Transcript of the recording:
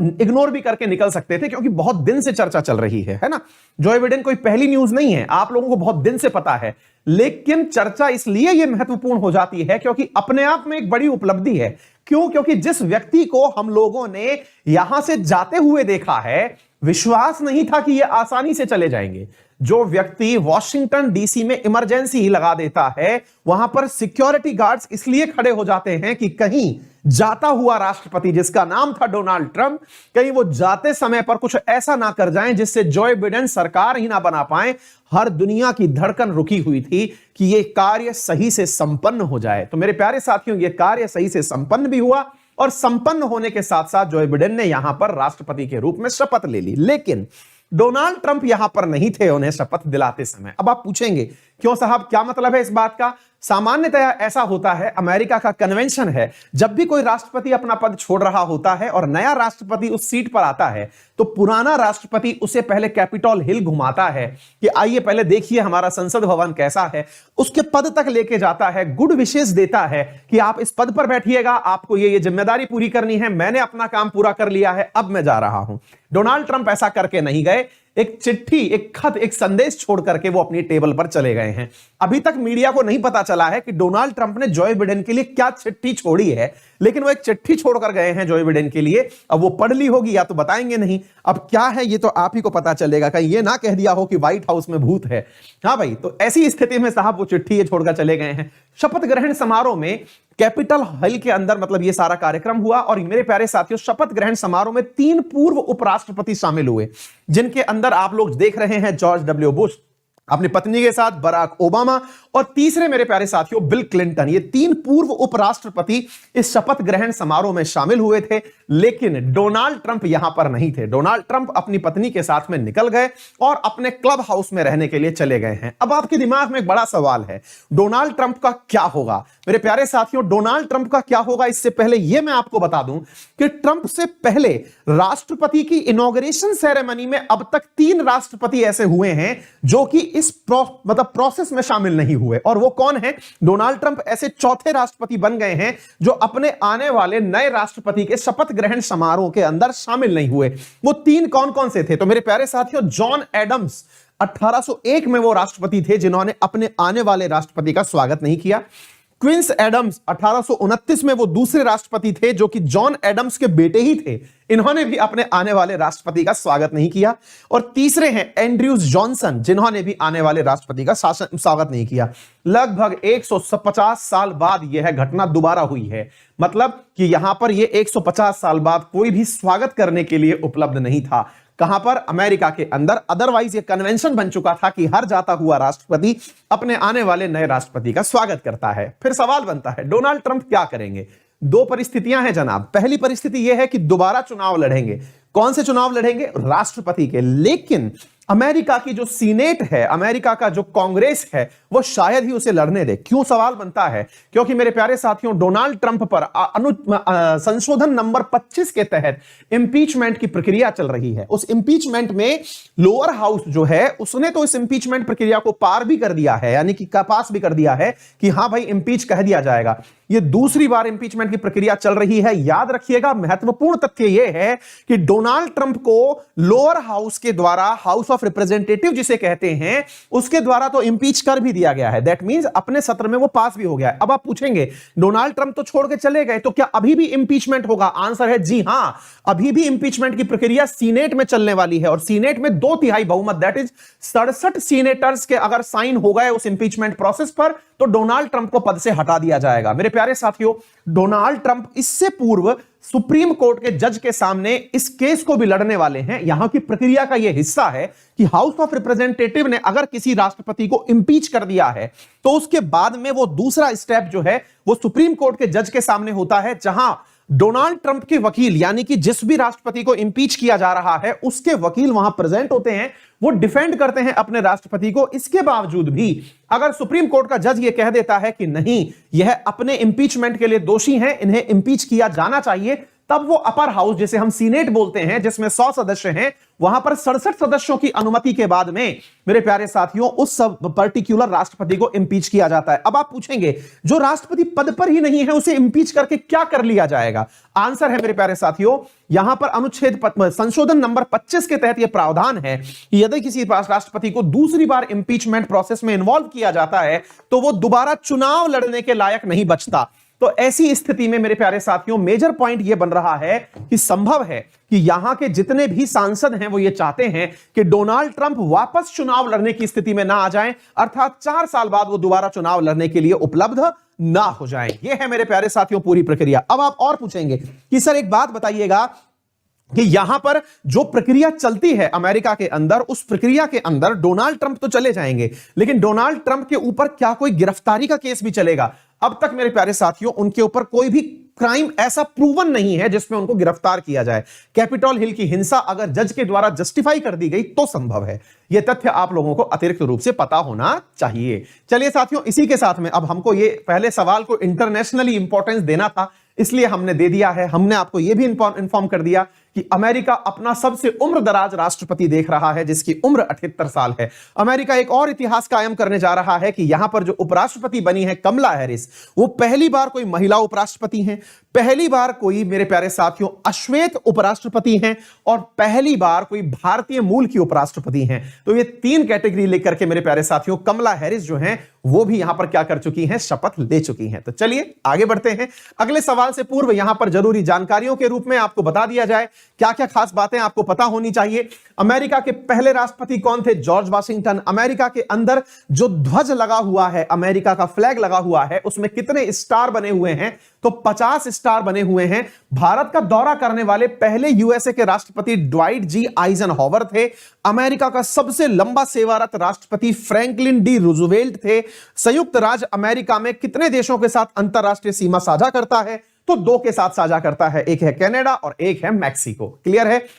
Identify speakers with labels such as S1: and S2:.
S1: Ignore भी करके निकल सकते थे, क्योंकि बहुत दिन से चर्चा चल रही है ना। जो बिडेन कोई पहली न्यूज नहीं है, आप लोगों को बहुत दिन से पता है, लेकिन चर्चा इसलिए यह महत्वपूर्ण हो जाती है क्योंकि अपने आप में एक बड़ी उपलब्धि है। क्यों? क्योंकि जिस व्यक्ति को हम लोगों ने यहां से जाते हुए देखा है, विश्वास नहीं था कि ये आसानी से चले जाएंगे। जो व्यक्ति वॉशिंगटन डीसी में इमरजेंसी ही लगा देता है, वहां पर सिक्योरिटी गार्ड्स इसलिए खड़े हो जाते हैं कि कहीं जाता हुआ राष्ट्रपति जिसका नाम था डोनाल्ड ट्रंप, कहीं वो जाते समय पर कुछ ऐसा ना कर जाएं जिससे जो बिडेन सरकार ही ना बना पाए। हर दुनिया की धड़कन रुकी हुई थी कि ये कार्य सही से संपन्न हो जाए। तो मेरे प्यारे साथियों, ये कार्य सही से संपन्न भी हुआ और संपन्न होने के साथ साथ जो बिडेन ने यहां पर राष्ट्रपति के रूप में शपथ ले ली। लेकिन डोनाल्ड ट्रंप यहां पर नहीं थे उन्हें शपथ दिलाते समय। अब आप पूछेंगे क्यों साहब, क्या मतलब है इस बात का? सामान्यतया ऐसा होता है, अमेरिका का कन्वेंशन है, जब भी कोई राष्ट्रपति अपना पद छोड़ रहा होता है और नया राष्ट्रपति उस सीट पर आता है, तो पुराना राष्ट्रपति उसे पहले कैपिटल हिल घुमाता है कि आइए पहले देखिए हमारा संसद भवन कैसा है, उसके पद तक लेके जाता है, गुड विशेष देता है कि आप इस पद पर बैठिएगा, आपको ये जिम्मेदारी पूरी करनी है, मैंने अपना काम पूरा कर लिया है, अब मैं जा रहा हूं। डोनाल्ड ट्रंप ऐसा करके नहीं गए, एक चिट्ठी, एक खत, एक संदेश छोड़ करके वो अपनी टेबल पर चले गए हैं। अभी तक मीडिया को नहीं पता चला है कि डोनाल्ड ट्रंप ने जो बिडेन के लिए क्या चिट्ठी छोड़ी है, लेकिन वो एक चिट्ठी छोड़कर गए हैं जो बिडेन के लिए। अब वो पढ़ ली होगी या तो बताएंगे नहीं, अब क्या है ये तो आप ही को पता चलेगा, कहीं ये ना कह दिया हो कि व्हाइट हाउस में भूत है। हाँ भाई, तो ऐसी स्थिति में साहब वो चिट्ठी ये छोड़कर चले गए हैं। शपथ ग्रहण समारोह में कैपिटल हिल के अंदर मतलब ये सारा कार्यक्रम हुआ और मेरे प्यारे साथियों, शपथ ग्रहण समारोह में 3 पूर्व उपराष्ट्रपति शामिल हुए, जिनके अंदर आप लोग देख रहे हैं जॉर्ज डब्ल्यू बुश अपनी पत्नी के साथ, बराक ओबामा और तीसरे मेरे प्यारे साथियों बिल क्लिंटन। ये 3 पूर्व उपराष्ट्रपति इस शपथ ग्रहण समारोह में शामिल हुए थे, लेकिन डोनाल्ड ट्रंप यहां पर नहीं थे। डोनाल्ड ट्रंप अपनी पत्नी के साथ में निकल गए और अपने क्लब हाउस में रहने के लिए चले गए हैं। अब आपके दिमाग में एक बड़ा सवाल है, डोनाल्ड ट्रंप का क्या होगा? मेरे प्यारे साथियों, डोनाल्ड ट्रंप का क्या होगा, इससे पहले यह मैं आपको बता दूं कि ट्रंप से पहले राष्ट्रपति की इनॉग्रेशन सेरेमनी में अब तक 3 राष्ट्रपति ऐसे हुए हैं जो कि इस प्रोसेस में शामिल नहीं हुए। और वो कौन है? डोनाल्ड ट्रंप ऐसे चौथे राष्ट्रपति बन गए हैं जो अपने आने वाले नए राष्ट्रपति के शपथ ग्रहण समारोह के अंदर शामिल नहीं हुए। वो 3 कौन कौन से थे? तो मेरे प्यारे साथियों, जॉन एडम्स 1801 में वो राष्ट्रपति थे जिन्होंने अपने आने वाले राष्ट्रपति का स्वागत नहीं किया। क्विंस एडम्स 1829 में वो दूसरे राष्ट्रपति थे जो कि जॉन एडम्स के बेटे ही थे, इन्होंने भी अपने आने वाले राष्ट्रपति का स्वागत नहीं किया। और तीसरे हैं एंड्रयूज जॉनसन, जिन्होंने भी आने वाले राष्ट्रपति का स्वागत नहीं किया। लगभग 150 साल बाद यह घटना दोबारा हुई है, मतलब कि यहां पर यह 150 साल बाद कोई भी स्वागत करने के लिए उपलब्ध नहीं था। कहां पर? अमेरिका के अंदर। अदरवाइज ये कन्वेंशन बन चुका था कि हर जाता हुआ राष्ट्रपति अपने आने वाले नए राष्ट्रपति का स्वागत करता है। फिर सवाल बनता है, डोनाल्ड ट्रंप क्या करेंगे? 2 परिस्थितियां हैं जनाब। पहली परिस्थिति यह है कि दोबारा चुनाव लड़ेंगे। कौन से चुनाव लड़ेंगे? राष्ट्रपति के। लेकिन अमेरिका की जो सीनेट है, अमेरिका का जो कांग्रेस है, वो शायद ही उसे लड़ने दे। क्यों सवाल बनता है? क्योंकि मेरे प्यारे साथियों, डोनाल्ड ट्रंप पर संशोधन नंबर 25 के तहत इंपीचमेंट की प्रक्रिया चल रही है। उस इंपीचमेंट में लोअर हाउस जो है उसने तो इस इंपीचमेंट प्रक्रिया को पार भी कर दिया है, यानी कि पास भी कर दिया है कि हां भाई इंपीच कह दिया जाएगा। ये दूसरी बार इंपीचमेंट की प्रक्रिया चल रही है। याद रखिएगा, महत्वपूर्ण तथ्य यह है कि डोनाल्ड ट्रंप को लोअर हाउस के द्वारा, हाउस ऑफ रिप्रेजेंटेटिव जिसे कहते हैं, उसके द्वारा तो इंपीच कर भी दिया गया है। दैट मींस अपने सत्र में वो पास भी हो गया है। अब आप पूछेंगे डोनाल्ड ट्रंप तो छोड़ के चले गए, तो क्या अभी भी इंपीचमेंट होगा? आंसर है जी हां, अभी भी इंपीचमेंट की प्रक्रिया सीनेट में चलने वाली है और सीनेट में 2/3 बहुमत, दैट इज 67 सीनेटर्स के अगर साइन हो गए उस इंपीचमेंट प्रोसेस पर, तो डोनाल्ड ट्रंप को पद से हटा दिया जाएगा। मेरे प्यारे साथियों, डोनाल्ड ट्रंप इससे पूर्व सुप्रीम कोर्ट के जज के सामने इस केस को भी लड़ने वाले हैं। यहां की प्रक्रिया का यह हिस्सा है कि हाउस ऑफ रिप्रेजेंटेटिव ने अगर किसी राष्ट्रपति को इंपीच कर दिया है तो उसके बाद में वो दूसरा स्टेप जो है वो सुप्रीम कोर्ट के जज के सामने होता है, जहां डोनाल्ड ट्रंप के वकील, यानी कि जिस भी राष्ट्रपति को इंपीच किया जा रहा है उसके वकील वहां प्रेजेंट होते हैं, वो डिफेंड करते हैं अपने राष्ट्रपति को। इसके बावजूद भी अगर सुप्रीम कोर्ट का जज ये कह देता है कि नहीं, यह अपने इंपीचमेंट के लिए दोषी हैं, इन्हें इंपीच किया जाना चाहिए, तब वो अपर हाउस, जिसे हम सीनेट बोलते हैं, जिसमें 100 सदस्य हैं, वहां पर 67 सदस्यों की अनुमति के बाद में मेरे प्यारे साथियों उस पर्टिकुलर राष्ट्रपति को इंपीच किया जाता है। अब आप पूछेंगे जो राष्ट्रपति पद पर ही नहीं है उसे इंपीच करके क्या कर लिया जाएगा? आंसर है मेरे प्यारे साथियों, यहां पर अनुच्छेद संशोधन नंबर 25 के तहत यह प्रावधान है कि यदि किसी राष्ट्रपति को दूसरी बार इंपीचमेंट प्रोसेस में इन्वॉल्व किया जाता है तो वो दोबारा चुनाव लड़ने के लायक नहीं बचता। तो ऐसी स्थिति में मेरे प्यारे साथियों मेजर पॉइंट यह बन रहा है कि संभव है कि यहां के जितने भी सांसद हैं वो ये चाहते हैं कि डोनाल्ड ट्रंप वापस चुनाव लड़ने की स्थिति में ना आ जाएं, अर्थात 4 साल बाद वो दोबारा चुनाव लड़ने के लिए उपलब्ध ना हो जाएं। ये है मेरे प्यारे साथियों पूरी प्रक्रिया। अब आप और पूछेंगे कि सर एक बात बताइएगा कि यहां पर जो प्रक्रिया चलती है अमेरिका के अंदर, उस प्रक्रिया के अंदर डोनाल्ड ट्रंप तो चले जाएंगे, लेकिन डोनाल्ड ट्रंप के ऊपर क्या कोई गिरफ्तारी का केस भी चलेगा? अब तक मेरे प्यारे साथियों उनके ऊपर कोई भी क्राइम ऐसा प्रूवन नहीं है जिसमें उनको गिरफ्तार किया जाए। कैपिटॉल हिल की हिंसा अगर जज के द्वारा जस्टिफाई कर दी गई तो संभव है। यह तथ्य आप लोगों को अतिरिक्त रूप से पता होना चाहिए। चलिए साथियों, इसी के साथ में अब हमको ये पहले सवाल को इंटरनेशनली इंपॉर्टेंस देना था, इसलिए हमने दे दिया है। हमने आपको यह भी इंफॉर्म कर दिया कि अमेरिका अपना सबसे उम्र दराज राष्ट्रपति देख रहा है जिसकी उम्र 78 साल है। अमेरिका एक और इतिहास कायम करने जा रहा है कि यहां पर जो उपराष्ट्रपति बनी है कमला हैरिस, वो पहली बार कोई महिला उपराष्ट्रपति हैं, पहली बार कोई मेरे प्यारे साथियों अश्वेत उपराष्ट्रपति हैं, और पहली बार कोई भारतीय मूल की उपराष्ट्रपति हैं। तो ये 3 कैटेगरी लेकर के मेरे प्यारे साथियों कमला हैरिस जो हैं वो भी यहां पर क्या कर चुकी हैं, शपथ ले चुकी हैं। तो चलिए आगे बढ़ते हैं। अगले सवाल से पूर्व यहां पर जरूरी जानकारियों के रूप में आपको बता दिया जाए क्या क्या खास बातें आपको पता होनी चाहिए। अमेरिका के पहले राष्ट्रपति कौन थे? George Washington. अमेरिका के अंदर जो ध्वज लगा हुआ है, अमेरिका का फ्लैग लगा हुआ है, उसमें कितने स्टार बने हुए हैं? तो 50 स्टार बने हुए हैं। भारत का दौरा करने वाले पहले यूएसए के राष्ट्रपति ड्वाइट जी आइजनहॉवर थे। अमेरिका का सबसे लंबा सेवारत राष्ट्रपति फ्रैंकलिन डी रूजवेल्ट थे। संयुक्त राज्य अमेरिका में कितने देशों के साथ अंतरराष्ट्रीय सीमा साझा करता है? तो 2 के साथ साझा करता है, एक है कनाडा और एक है मैक्सिको। क्लियर है?